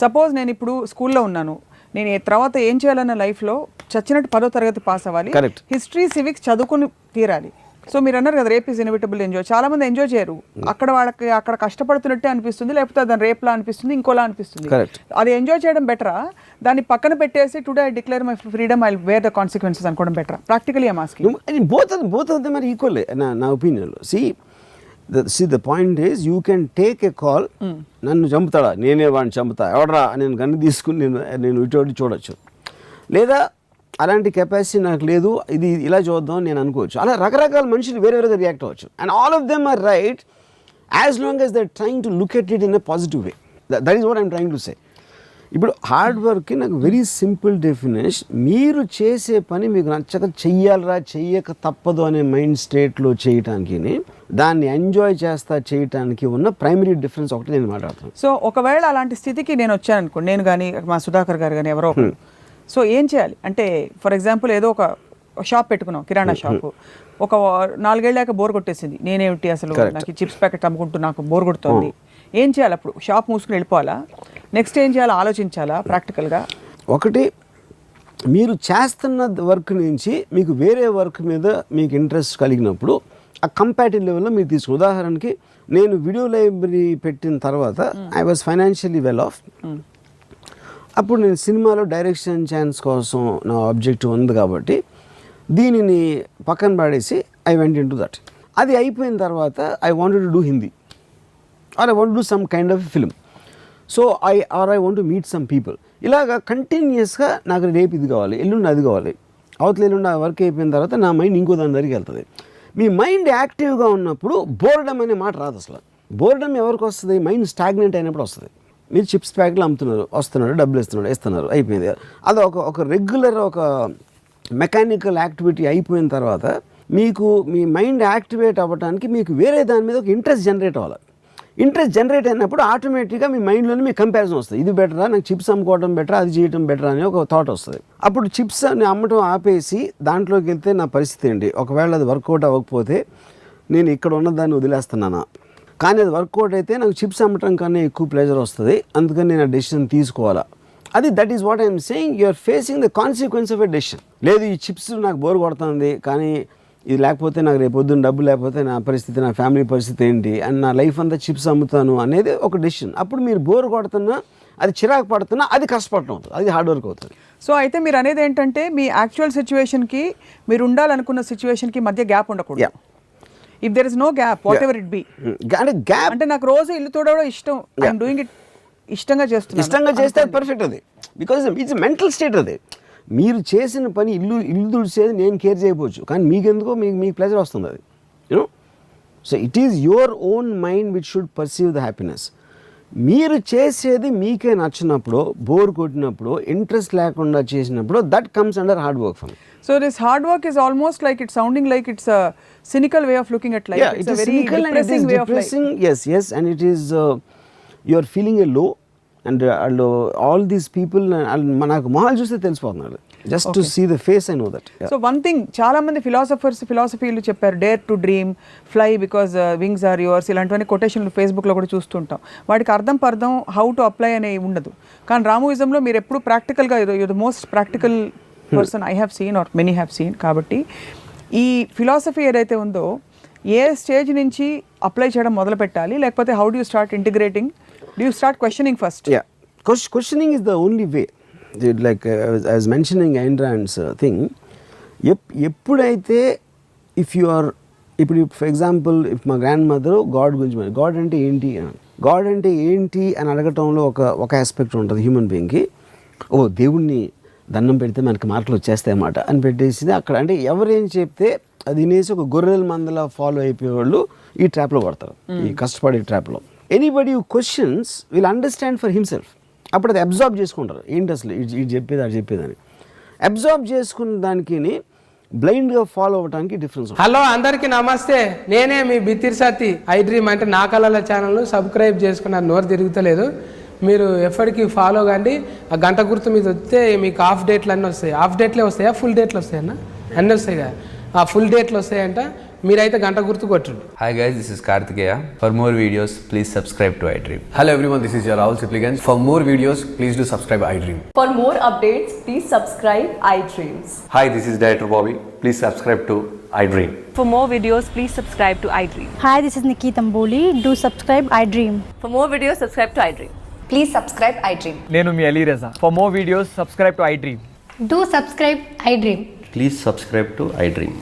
Suppose నేను ఇప్పుడు స్కూల్లో ఉన్నాను, నేను తర్వాత ఏం చేయాలన్న లైఫ్లో చచ్చినట్టు 10వ తరగతి పాస్ అవ్వాలి, హిస్టరీ సివిక్స్ చదువుకుని తీరాలి. సో మీరు అన్నారు కదా రేప్ ఈజ్ ఇన్ఎవిటబుల్ ఎంజాయ్, చాలా మంది ఎంజాయ్ చేయరు. వాళ్ళకి అక్కడ కష్టపడుతున్నట్టే అనిపిస్తుంది, లేకపోతే దాని రేప్లా అనిపిస్తుంది, ఇంకోలా అనిపిస్తుంది. అది ఎంజాయ్ చేయడం బెటరా, దాన్ని పక్కన పెట్టేసి today I declare my freedom I wear the consequences అనుకోవడం బెటరా? Practically I am asking. Both of them are equal నా ఒపీనియన్లో. The point is you can take a call, నన్ను చంపుతాడా, నేనే వాడిని చంపుతా, ఎవడరా నేను గన్ను తీసుకుని నేను ఇటువంటి చూడొచ్చు, లేదా అలాంటి కెపాసిటీ నాకు లేదు, ఇది ఇలా చూద్దాం నేను అనుకోవచ్చు. అలా రకరకాల మనుషులు వేరేగా రియాక్ట్ అవ్వచ్చు. And all of them are right as long as they trying to look at it in a positive way. That is what I'm trying to say. ఇప్పుడు హార్డ్ వర్క్కి నాకు వెరీ సింపుల్ డెఫినేషన్, మీరు చేసే పని మీకు నచ్చక చెయ్యాలరా, చెయ్యక తప్పదు అనే మైండ్ స్టేట్లో చేయటానికి, దాన్ని ఎంజాయ్ చేస్తా చేయటానికి ఉన్న ప్రైమరీ డిఫరెన్స్ ఒకటి నేను మాట్లాడుతాను. సో ఒకవేళ అలాంటి స్థితికి నేను వచ్చాను అనుకో, నేను కానీ మా సుధాకర్ గారు కానీ ఎవరో, సో ఏం చేయాలి అంటే, ఫర్ ఎగ్జాంపుల్ ఏదో ఒక షాప్ పెట్టుకున్నాం, కిరాణా షాపు, ఒక 4 ఏళ్ళాక బోర్ కొట్టేసింది, నేనేమిటి అసలు నాకు చిప్స్ ప్యాకెట్ అమ్ముకుంటూ నాకు బోర్ కొడుతుంది, ఏం చేయాలి? అప్పుడు షాప్ మూసుకుని వెళ్ళిపోవాలా? నెక్స్ట్ ఏం చేయాలో ఆలోచించాలా ప్రాక్టికల్గా? ఒకటి, మీరు చేస్తున్న వర్క్ నుంచి మీకు వేరే వర్క్ మీద మీకు ఇంట్రెస్ట్ కలిగినప్పుడు ఆ కంపాటివ్ లెవెల్లో మీరు తీసుకుని, ఉదాహరణకి నేను వీడియో లైబ్రరీ పెట్టిన తర్వాత I was financially well of. అప్పుడు నేను సినిమాలో డైరెక్షన్ ఛాన్స్ కోసం నా ఆబ్జెక్టివ్ ఉంది కాబట్టి దీనిని పక్కన పడేసి I went in to that. అది అయిపోయిన తర్వాత I wanted to do Hindi, or I want do some kind of film. So I want to meet some people. ఇలాగా కంటిన్యూస్గా నాకు రేపు ఇది కావాలి, ఎల్లుండి అది కావాలి, అవతల ఎల్లుండి ఆ వర్క్ అయిపోయిన తర్వాత నా మైండ్ ఇంకో దాని దగ్గరికి వెళ్తుంది. మీ మైండ్ యాక్టివ్గా ఉన్నప్పుడు బోర్డమ్ అనే మాట రాదు అసలు. బోర్డమ్ ఎవరికి వస్తుంది? మైండ్ స్టాగ్నెంట్ అయినప్పుడు వస్తుంది. మీరు చిప్స్ ప్యాకెట్లు అమ్ముతున్నారు, వస్తున్నారు, డబ్బులు ఇస్తున్నారు, అయిపోయింది. అది ఒక రెగ్యులర్ ఒక మెకానికల్ యాక్టివిటీ అయిపోయిన తర్వాత మీకు మీ మైండ్ యాక్టివేట్ అవ్వడానికి మీకు వేరే దాని మీద ఒక ఇంట్రెస్ట్ జనరేట్ అవ్వాలి. ఇంట్రెస్ట్ జనరేట్ అయినప్పుడు ఆటోమేటిక్గా మీ మైండ్లోనే మీకు కంపారిజన్ వస్తుంది. ఇది బెటరా, నాకు చిప్స్ అమ్ముకోవడం బెటరా, అది చేయడం బెటరా అనే ఒక థాట్ వస్తుంది. అప్పుడు చిప్స్ అమ్మటం ఆపేసి దాంట్లోకి వెళ్తే నా పరిస్థితి ఏంటి, ఒకవేళ అది వర్కౌట్ అవ్వకపోతే నేను ఇక్కడ ఉన్నదాన్ని వదిలేస్తున్నానా, కానీ అది వర్కౌట్ అయితే నాకు చిప్స్ అమ్మటం కన్నా ఎక్కువ ప్లెజర్ వస్తుంది, అందుకని నేను ఆ డెసిషన్ తీసుకోవాలా. అది that is what I'm saying, you're facing the consequence of a decision. లేదు ఈ చిప్స్ నాకు బోర్ కొడుతుంది, కానీ ఇది లేకపోతే నాకు రేపు పొద్దున్న డబ్బు లేకపోతే నా పరిస్థితి, నా ఫ్యామిలీ పరిస్థితి ఏంటి, అండ్ నా లైఫ్ అంతా చిప్స్ అమ్ముతాను అనేది ఒక డెసిషన్. అప్పుడు మీరు బోర్ కొడుతున్నా, అది చిరాకు పడుతున్నా, అది కష్టపడటం అవుతుంది, అది హార్డ్ వర్క్ అవుతుంది. సో అయితే మీరు అనేది ఏంటంటే మీ యాక్చువల్ సిచ్యువేషన్కి మీరు ఉండాలనుకున్న సిచ్యువేషన్కి మధ్య గ్యాప్ ఉండకూడదు. If there is no gap, whatever it be, gap అంటే నాకు రోజు ఇల్లు తోడవడం ఇష్టం, ఐఎమ్ డూయింగ్ ఇట్, ఇష్టంగా చేస్తే పర్ఫెక్ట్. అది బికాజ్ ఇట్స్ మెంటల్ స్టేట్. అది మీరు చేసిన పని, ఇల్లు తుడిచేది నేను కేర్ చేయకపోవచ్చు, కానీ మీకెందుకో మీకు ప్లెజర్ వస్తుంది అది, you know. So it is your own mind which should perceive the happiness. మీరు చేసేది మీకే నచ్చినప్పుడు, బోర్ కొట్టినప్పుడు, ఇంట్రెస్ట్ లేకుండా చేసినప్పుడు, that comes under hard work for me. So this hard work is almost like it's sounding like it's a cynical way of looking at life. Yeah, it's a very depressing way of life. Yes, and it is you are feeling a low, and all these people manaku mahal chuste telisipotunnaru, just to see the face I know that. So one thing chaala mandi philosophyలు చెప్పారు, dare to dream, fly because wings are yours, ఇలాంటివన్నీ కొటేషన్లు ఫేస్బుక్లో కూడా చూస్తుంటాం. వాటికి అర్థం how to apply అనే ఉండదు. కానీ రామోయిజంలో మీరు ఎప్పుడు ప్రాక్టికల్గా the most practical person I have seen or many have seen. కాబట్టి ఈ ఫిలాసఫీ ఏదైతే ఉందో ఏ స్టేజ్ నుంచి అప్లై చేయడం మొదలు పెట్టాలి, లేకపోతే how do you start integrating, do you start questioning first? Questioning is the only way. Like I was mentioning Ayn Rand's thing, ఎప్పుడైతే ఇఫ్ యు ఆర్, ఇప్పుడు ఫర్ ఎగ్జాంపుల్ ఇఫ్ మా గ్రాండ్ మదర్ గాడ్ గురించి, God అంటే ఏంటి అని అడగటంలో ఒక aspect ఉంటుంది human బీయింగ్కి. దేవుణ్ణి దండం పెడితే మనకి మార్కులు వచ్చేస్తాయి అన్నమాట అని పెట్టేసింది అక్కడ. అంటే ఎవరేం చెప్తే అది వినేసి ఒక గొర్రెల మందలా ఫాలో అయిపోయేవాళ్ళు ఈ ట్రాప్లో పడతారు, ఈ కష్టపడే ట్రాప్లో. Anybody who questions will understand for himself. అప్పుడు అది అబ్జార్బ్ చేసుకుంటారు, ఏంటి అసలు ఇది చెప్పేది అది చెప్పేదని. అబ్జార్బ్ చేసుకున్న దానికి బ్లైండ్గా ఫాలో అవ్వడానికి డిఫరెన్స్. హలో అందరికీ నమస్తే, నేనే మీ బిత్తిరి సత్తి. ఐ డ్రీమ్ అంటే నా కళల ఛానల్ సబ్స్క్రైబ్ చేసుకున్నారు, నోరు తిరుగుతలేదు. మీరు ఎప్పటికీ ఫాలో కండి. ఆ గంట గుర్తు మీద వస్తే మీకు హాఫ్ డేట్లు అన్నీ వస్తాయి. హాఫ్ డేట్లే వస్తాయా, ఫుల్ డేట్లు వస్తాయన్నా? అన్నీ వస్తాయి కదా. ఆ ఫుల్ డేట్లు వస్తాయంట. మీరైతే గంట గుర్తు కొట్టండి. Hi guys, this is Kartikeya. For more videos, please subscribe to iDream. Hello everyone, this is your Rahul Sipligans. For more videos, please do subscribe iDream. For more updates, please subscribe iDreams. Hi, this is Director Bobby. Please subscribe to iDream. For more videos, please subscribe to iDream. Hi, this is Nikki Tamboli. Do subscribe iDream. For more videos, subscribe to iDream. Please subscribe iDream. నేను మీ అలీ రజా. For more videos, subscribe to iDream. Do subscribe iDream. Please subscribe to iDream.